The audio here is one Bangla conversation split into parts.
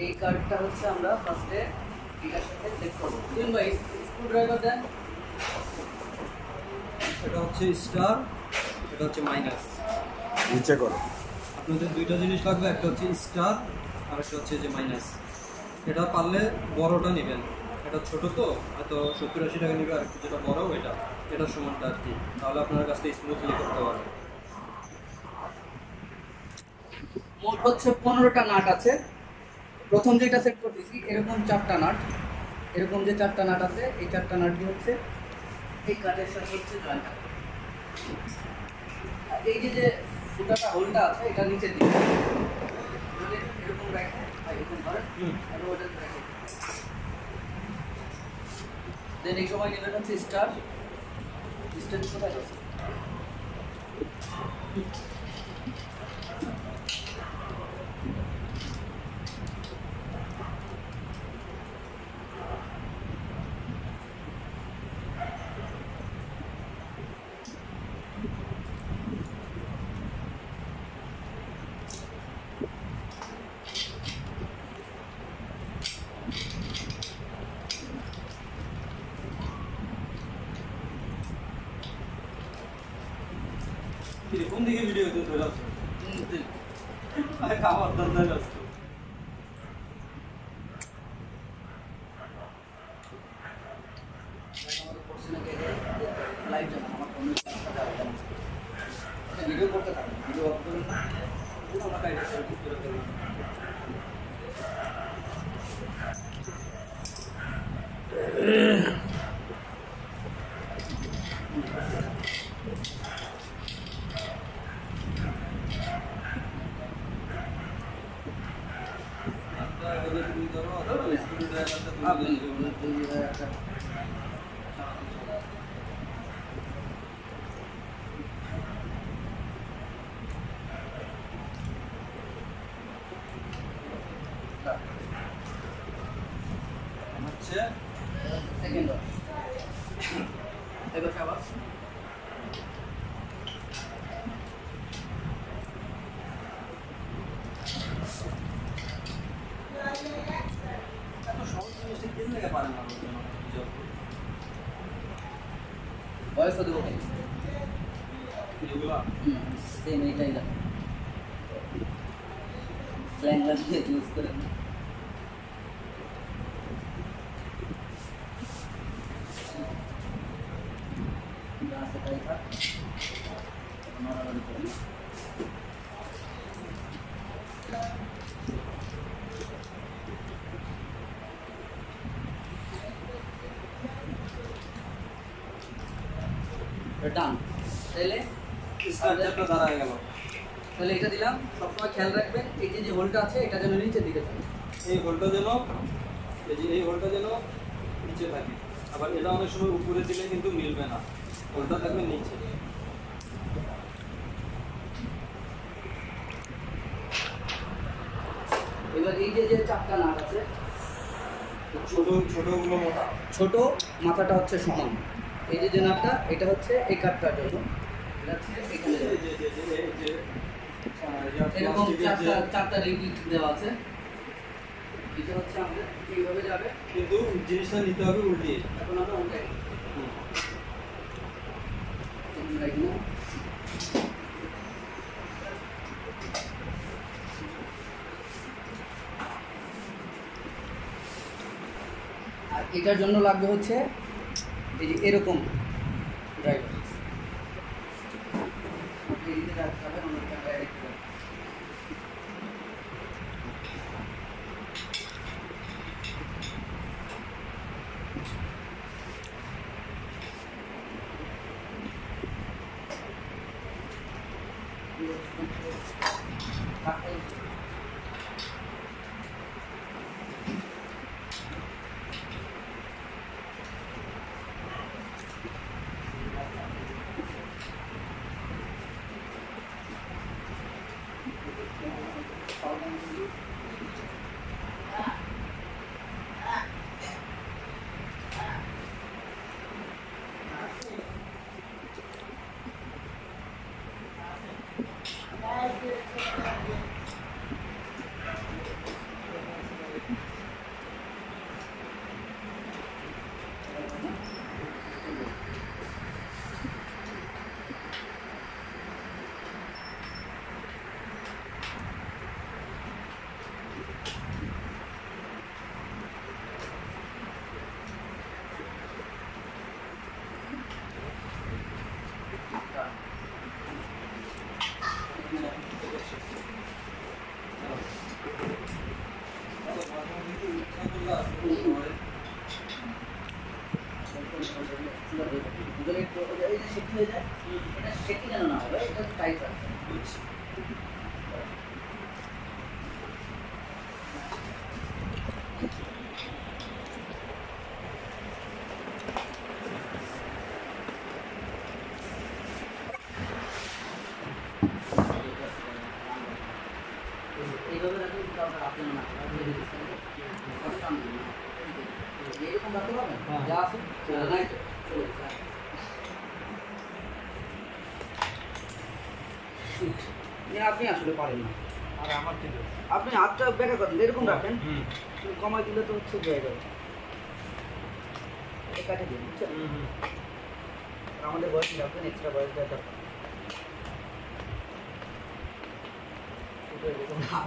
এই কার্ডটা হচ্ছে আমরা ফার্স্টে এটার সাথে সেট করব। দিন ভাই স্ক্রুড্রাইভার দেন। এটা হচ্ছে স্টার, এটা হচ্ছে মাইনাস। নিচে করো। আপনাদের দুইটা জিনিস লাগবে, একটা হচ্ছে স্টার আর একটা হচ্ছে যে মাইনাস। এটা পারলে বড়টা নেবেন, এটা ছোট তো হয়তো 70-80 টাকা নেবে, আর যেটা বড় এটার সমানটা আর কি, তাহলে আপনার কাছে স্মুথলি করতে পারবেন। মোট হচ্ছে 15টা নাট আছে। প্রথম যেটা সেট করতেছি এরকম 4টা নাট, এরকম যে 4টা নাট আছে এই 4টা নাট দিয়ে হচ্ছে এই কাঠের সাথে হচ্ছে জয়েন্ট। এই যে ফুটাটা হোলটা আছে এটা নিচের দিকে এরকম রাখে এরকম ধরে আর ওটা রাখে। দেন এই সময় নেবেন হচ্ছে স্টার। স্টার কোথায় আছে? কোন দিকে ভিডিও হতে চলে আসছে? খাবার দান্দায় আসছে। ভিডিও করতে থাকুন, ভিডিও অফ করুন না। হচ্ছে সেকেন্ড এবার আবার এত সহজ জিনিসটা কেন লেগে পারেন না বয়স দেবো এগুলা? সেম এইটাই না, স্ল্যাং লাগিয়ে ইউজ করেন না। সেটাই থাক, নড়ানড়ি করেন। ডান। তাহলে স্টারটা দাঁড়ায় গেল। তাহলে এটা দিলাম। সবসময় খেয়াল রাখবেন এই যে হোলটা আছে এটা যেন নিচের দিকে থাকে। এই হোলটা যেন এই হোলটা যেন নিচে থাকে, আবার এটা অনেক সময় উপরে দিলে কিন্তু মিলবে না, হোলটা থাকবে নিচে। এবার এই যে 4টা নাট আছে, ছোটগুলো মোটা, ছোট মাথাটা হচ্ছে সমান। এই যে নাটটা এটা হচ্ছে এই কাঠটার জন্য, এটা হচ্ছে এখানে এরকম 4টা লিকুইড দেওয়া আছে। এটা হচ্ছে আমাদের এইভাবে যাবে, কিন্তু জিনিসটা নিতে হবে উল্টিয়ে। এখন আমরা উল্টাই না। আর এটার জন্য লাগবে হচ্ছে এই যে এরকম ড্রাইভার। এদিকে রাখতে হবে, অন্যটা ডাইরেক্ট এই যে সেটি হয়ে যায়, এটা সেটি যেন না হবে, এটা টাইট রাখবে। এইভাবে রাখলে কিন্তু আপনার হাতে না এরকম রাখতে পারবেন, যা আছে নাই তো চলে গেছে। আপনি আসলে পারেন না, আর আমার কি দোষ? আপনি হাতটা বেঁকা করেন, এরকম রাখেন, কমাই দিলে তো হচ্ছে হয়ে যাবে। এই কাটে দিন, বুঝছেন? আমাদের বয়স রাখবেন, এক্সট্রা বয়স দেওয়ার দরকার না।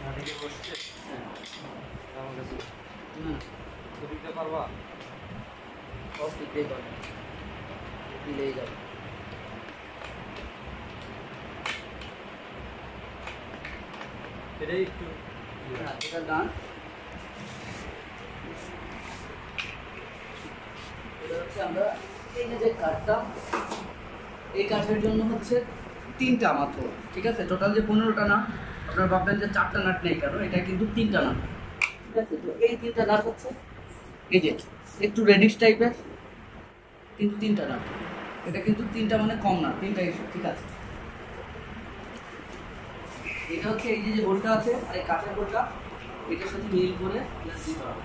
নাটিকে বসছে আমার কাছে না তো দিতে পারবা? সব দিতেই পারবেন, দিলেই যাবে। এটাই একটু হ্যাঁ, এটা ডান। এটা হচ্ছে আমরা এই যে কাঠটা, এই কাঠের জন্য হচ্ছে 3টা মাত্র, ঠিক আছে? টোটাল যে 15টা নাট, আপনারা ভাববেন যে 4টা নাট নেই কেন, এটা কিন্তু 3টা নাট, ঠিক আছে? তো এই 3টা নাট হচ্ছে এই যে একটু রেডিশ টাইপের, কিন্তু 3টা নাট। এটা কিন্তু 3টা মানে কম না, 3টাই ঠিক আছে। এটা হচ্ছে এই যে বোল্টটা আছে, আর এই কাঠের বোল্টটা এটার সাথে মিল করে প্লাস দিতে হবে।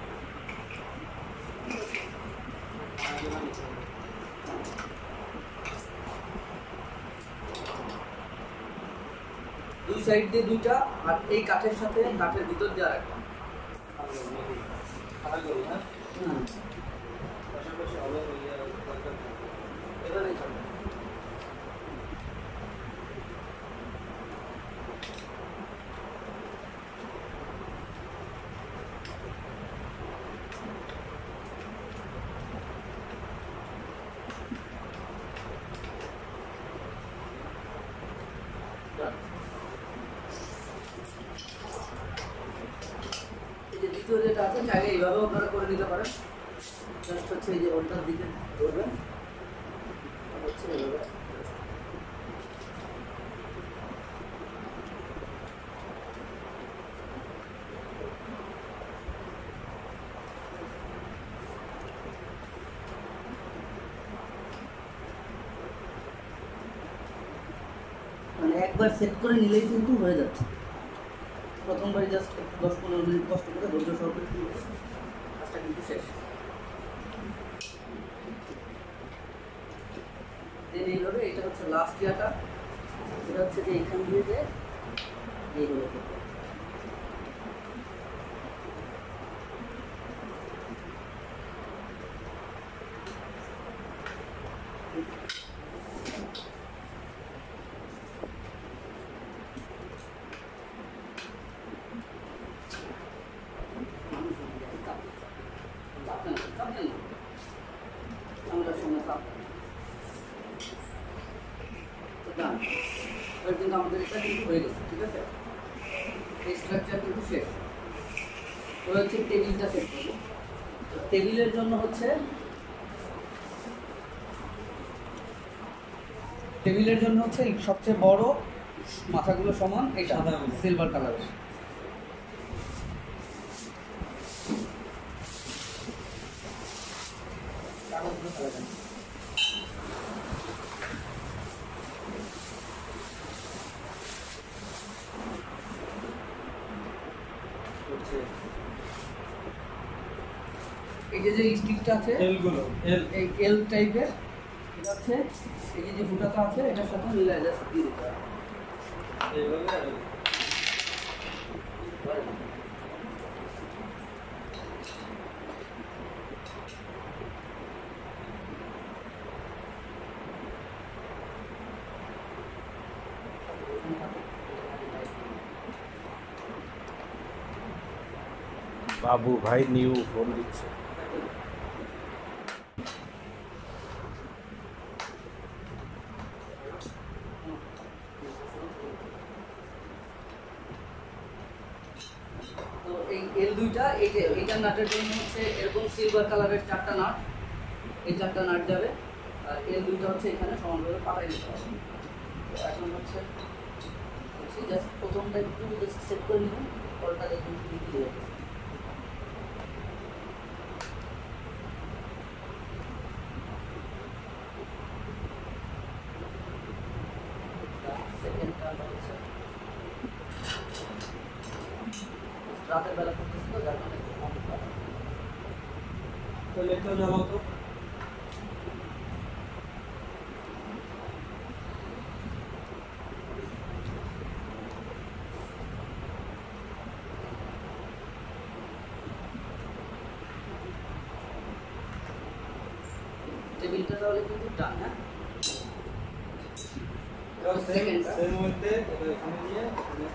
দুই সাইড দিয়ে 2টা, আর এই কাঠের সাথে কাঠের ভিতর দিয়ে আরেকটা। পাশাপাশি হবে এভাবেই চলবে। এই যে দ্বিতীয় যেটা আছে, চাইলে এইভাবেও আপনারা করে নিতে পারেন। জাস্ট হচ্ছে এই যে ওটার দিকে ধরবেন, হচ্ছে এইভাবে। মানে একবার সেট করে নিলেই কিন্তু হয়ে যাচ্ছে। প্রথমবার জাস্ট 10-15 মিনিট কষ্ট করে ধৈর্য সহকারে তুলবে, কাজটা কিন্তু শেষ। দেন এইভাবে, এটা হচ্ছে লাস্ট ইয়াটা, এটা হচ্ছে যে এখান দিয়ে যে এইগুলো করবে। কিন্তু আমাদের এটা কিন্তু হয়ে গেছে, ঠিক আছে? এই স্ট্রাকচার কিন্তু শেষ। এবার হচ্ছে টেবিলটা সেট করবো। টেবিলের জন্য হচ্ছে সবচেয়ে বড় মাথাগুলো সমান এটা সিলভার কালারের। এই যে স্টিকটা আছে, এলগুলো এই এল টাইপের, এটা হচ্ছে এই যে ফুটাটা আছে, এটার সাথে মিলাই জাস্ট দিয়ে দিতে হবে। এইভাবে বাবু ভাই নিউ ফোন দিচ্ছে। এল দুইটা এই যে এইটার নাটের জন্য হচ্ছে এরকম সিলভার কালারের 4টা নাট, এই 4টা নাট যাবে। আর এল দুইটা হচ্ছে এখানে সমানভাবে পাতায় দিতে হবে। তো এখন হচ্ছে জাস্ট প্রথমটা একটু জাস্ট সেট করে নিলাম, পরটা দেখুন দিতে দিয়ে সেকেন্ডটা হচ্ছে রাতের বেলা করতেছি তো যার কারণে একটু কম পাবে। তো লেখটা জ্বালাও তো। টেবিলটা তাহলে কিন্তু ডান, হ্যাঁ সেকেন্ডটা এর মধ্যে এটা এখানে নিয়ে এখানে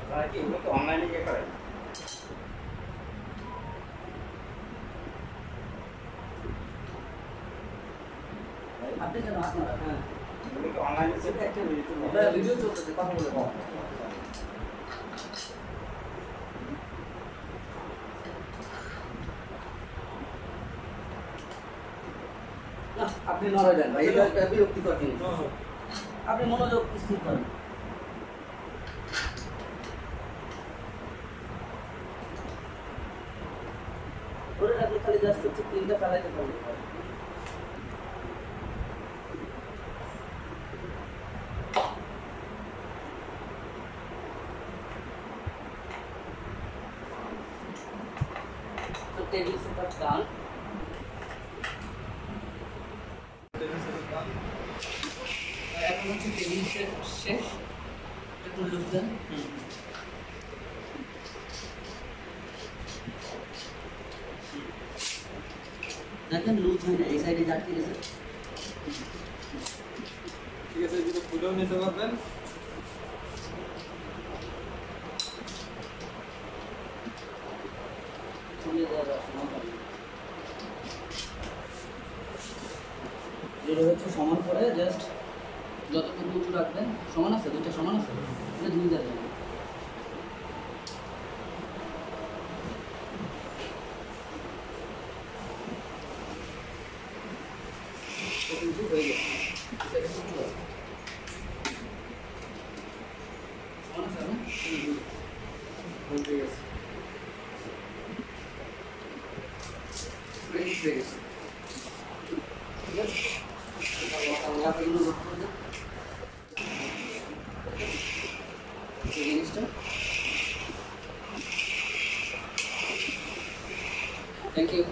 আপনারা কি এগুলো অনলাইনে ইয়ে করেন? আপনি যেন আপনারা হ্যাঁ এগুলো কি অনলাইনে ভিডিও চলতেছে, কথা বলে না, আপনি নড়ে দেন ভাই, এটা একটা বিরক্তিকর জিনিস। আপনি মনোযোগ স্থির করেন। ধরে রাখলে খালি জাস্ট হচ্ছে প্রিন্টটা ফেলাইতে পারবে। তো টেবিল সেটআপ ডান। এখন হচ্ছে টেবিল সেট শেষ, একটু লুজ দেন। দেখেন লুজ হয় না, এই সাইডে জাটকে গেছে। ঠিক আছে, এগুলো খুলেও নিতে পারবেন। খুলে দেওয়া যাবে না, যেটা হচ্ছে সমান করে জাস্ট যতটুকু উঁচু রাখবেন। সমান আছে, দুইটা সমান আছে, এটা দুই দেবেন। উঁচু হয়ে গেছে, সেটা উঁচু আছে, সমান আছে না? ঠিক আছে। Ready হয়ে গেছে, ঠিক আছে? এগুলো নোট করে দেন এই জিনিসটা। Thank you.